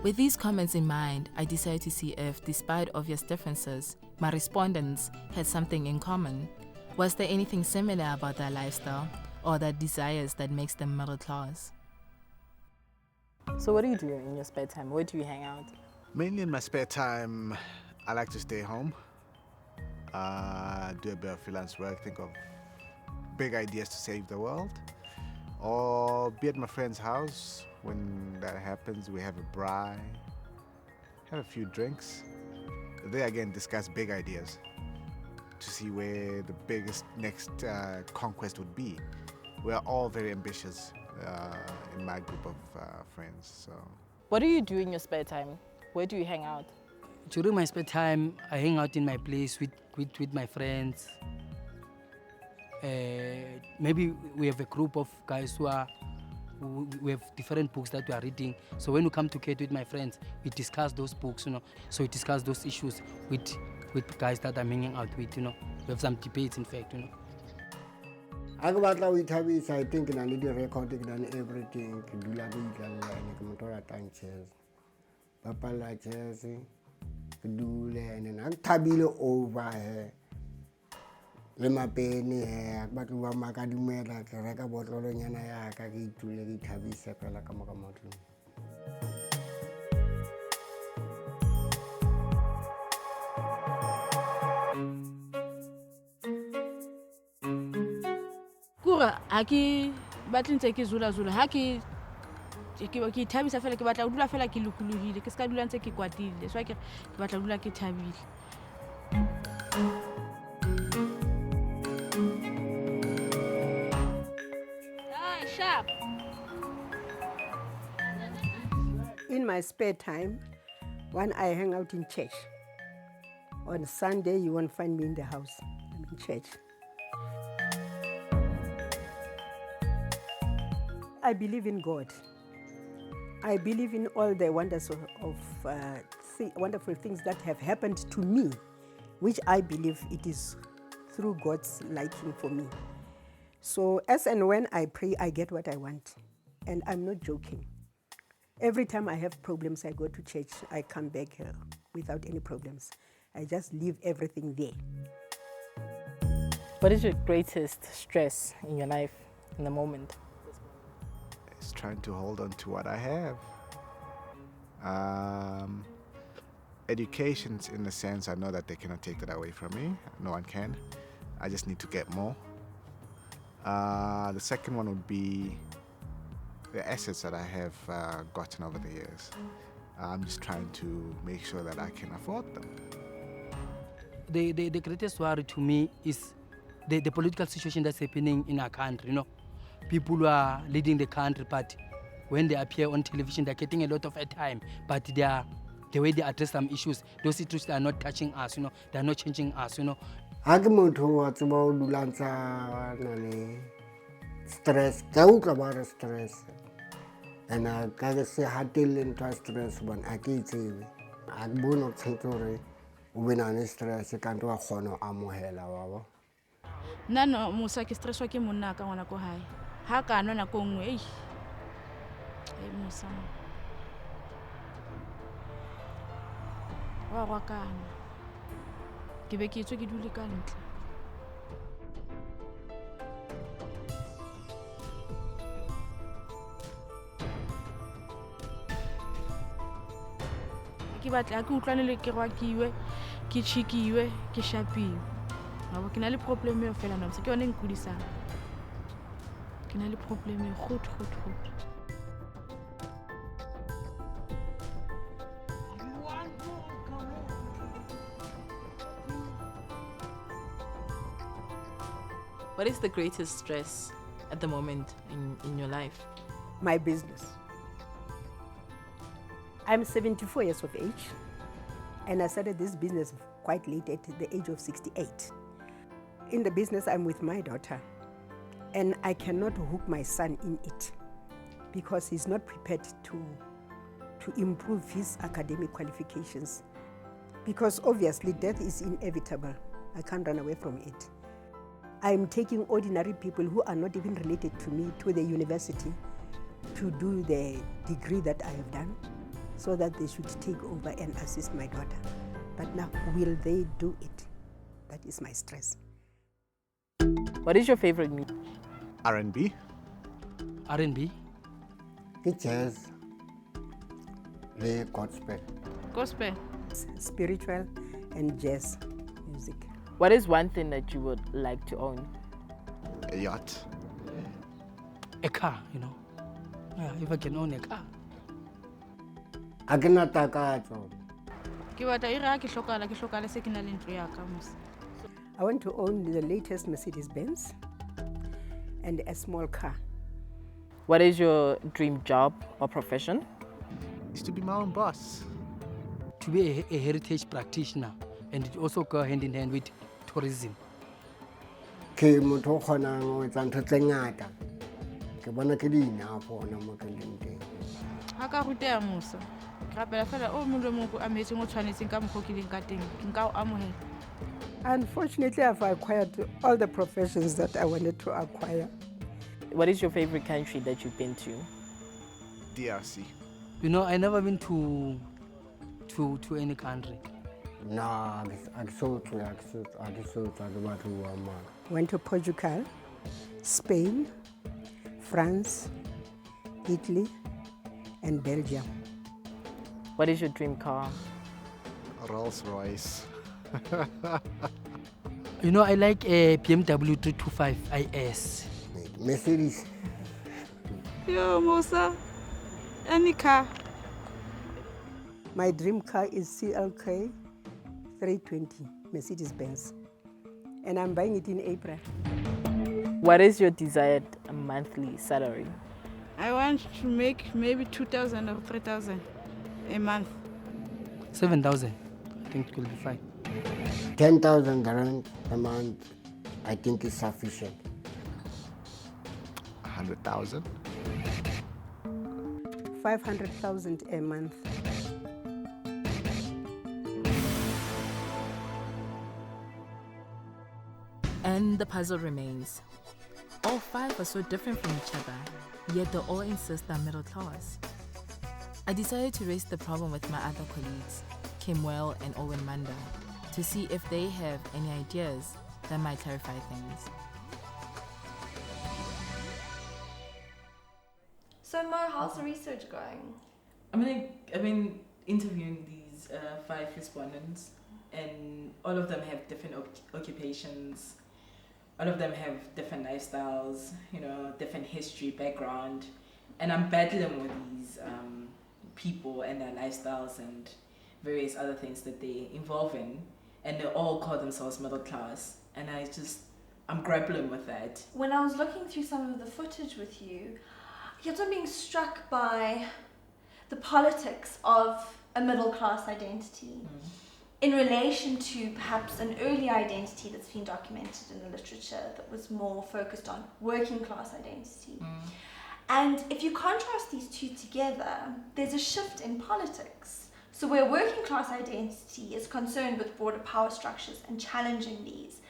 With these comments in mind, I decided to see if, despite obvious differences, my respondents had something in common. Was there anything similar about their lifestyle or their desires that makes them middle class? So what do you do in your spare time? Where do you hang out? Mainly in my spare time, I like to stay home, do a bit of freelance work, think of big ideas to save the world, or be at my friend's house. When that happens, we have a braai, have a few drinks. They again discuss big ideas to see where the biggest next conquest would be. We are all very ambitious in my group of friends. So, What do you do in your spare time? Where do you hang out? During my spare time, I hang out in my place with my friends. Maybe we have a group of guys who we have different books that we are reading. So when we come together with my friends, we discuss those books, So we discuss those issues with guys that I'm hanging out with, We have some debates, in fact, I think I need the recording and everything. Do la motor chess. Papa la chess. Do and I tabilo over here. Lema peni but we are macadamia reka bottle nyana ya ka ke itule ke thabisa fela ka moka motho. Kura ha ke batle ntse ke zula ha ke thabisa fela ke batla ho dula fela ke lokolohile ke ska dula ntse ke kwatile so ke batla ho dula ke thabile. In my spare time, when I hang out in church, on Sunday you won't find me in the house, I'm in church. I believe in God. I believe in all the wonders of wonderful things that have happened to me, which I believe it is through God's liking for me. So as and when I pray, I get what I want. And I'm not joking. Every time I have problems, I go to church, I come back without any problems. I just leave everything there. What is your greatest stress in your life in the moment? It's trying to hold on to what I have. Education's in the sense I know that they cannot take that away from me. No one can. I just need to get more. The second one would be the assets that I have gotten over the years. I'm just trying to make sure that I can afford them. The greatest worry to me is the political situation that's happening in our country, People who are leading the country, but when they appear on television, they're getting a lot of airtime, but the way they address some issues, those issues are not touching us, they're not changing us, Ha ke motho wa tseba o dulantsha na le stress, ka utlwa ba re stress. And I ka se hatelle ntwa stress bona a ke tsebe. A ke bone o tshetse hore o be na le stress ka ntwa kgona amohela wa ba. Nna Mosa ke stresswa ke monna ka ngwana ko hae. Ha ka nna nako nngwe Mosa. Wa kana. Ke be ke tswe ke dule ka ntle. Ke batla ke utlwane le ke rwakiwe ke chikiwe ke shapiwe ngabo ke na le problem yo fela nna se ke yone nkudisang ke na le problem e khot. What is the greatest stress at the moment in your life? My business. I'm 74 years of age, and I started this business quite late at the age of 68. In the business, I'm with my daughter, and I cannot hook my son in it because he's not prepared to improve his academic qualifications. Because obviously death is inevitable. I can't run away from it. I'm taking ordinary people who are not even related to me to the university to do the degree that I have done. so that they should take over and assist my daughter. But now, will they do it? That is my stress. What is your favorite music? R&B. R&B. Ke jazz, le gospel. Gospel. Spiritual and jazz music. What is one thing that you would like to own? A yacht. A car, you know. Yeah, if I can own a car. A ke na takatso. Ke batla e re ha ke hlokala se ke na le ntlo ya ka Mosa. I want to own the latest Mercedes-Benz and a small car. What is your dream job or profession? Is to be my own boss. To be a heritage practitioner, and it also go hand in hand with tourism. Ke motho o kgonang ho etsa ntho tse ngata. Ke bona ke di enough hona mo ke leng teng. Ha ka ruteha Mosa. Ke rapela fela o mong le mong a metseng o tshwanetseng ka mokgwa ke leng ka teng. Ke nka o amohela. Unfortunately, I've acquired all the professions that I wanted to acquire. What is your favorite country that you've been to? DRC. You know, I never been to any country. Na, a ke so tswa ke batho ba mang. Went to Portugal, Spain, France, Italy, and Belgium. What is your dream car? Rolls Royce. You know, I like a BMW 325 IS. Mercedes. Yo Mosa. Any car. My dream car is CLK 320 Mercedes-Benz, and I'm buying it in April. What is your desired monthly salary? I want to make maybe 2,000 or 3,000 a month. 7,000. I think it will be fine. 10,000 rand a month, I think is sufficient. 100,000. 500,000 a month. And the puzzle remains. All five are so different from each other, yet they all insist they're middle class. I decided to raise the problem with my other colleagues, Kim Well and Owen Manda, to see if they have any ideas that might clarify things. So Mo, how's the research going? I've been interviewing these 5 respondents, and all of them have different occupations. All of them have different lifestyles, different history, background. And I'm battling with these people and their lifestyles and various other things that they involve in. And they all call themselves middle class. And I'm grappling with that. When I was looking through some of the footage with you, I kept on being struck by the politics of a middle class identity in relation to perhaps an early identity that's been documented in the literature that was more focused on working class identity. And if you contrast these two together, there's a shift in politics. So where working class identity is concerned with broader power structures and challenging these,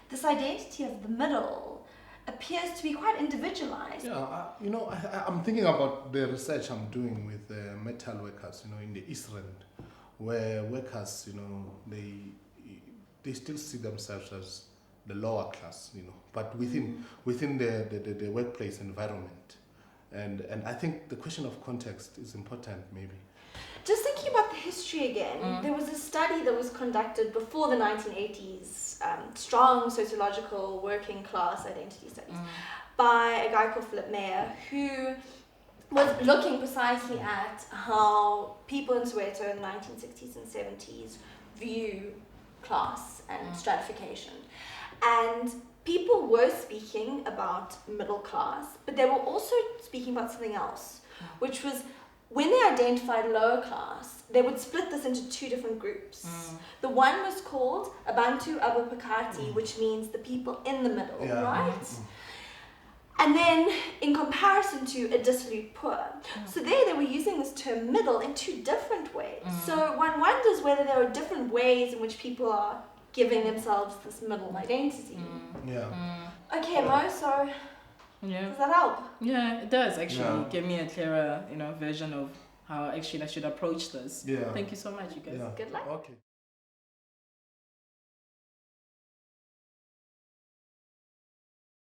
this identity of the middle appears to be quite individualized. Yeah, I'm thinking about the research I'm doing with metal workers, in the East Rand, where workers, they still see themselves as the lower class, but within the workplace environment. And I think the question of context is important, maybe. Just thinking about the history again, there was a study that was conducted before the 1980s, strong sociological working class identity studies, by a guy called Philip Meyer, who was looking precisely at how people in Soweto in the 1960s and 70s view class and stratification. And people were speaking about middle class, but they were also speaking about something else, which was when they identified lower class, they would split this into 2 different groups. The one was called Abantu Abo Phakathi, which means the people in the middle, right? And then in comparison to a dissolute poor. So there they were using this term middle in 2 different ways. So one wonders whether there are different ways in which people are giving themselves this middle identity. Okay, Mo, so does that help? Yeah, it does actually give me a clearer, version of how actually I should approach this. Yeah. Thank you so much, you guys. Yeah. Good luck. Okay.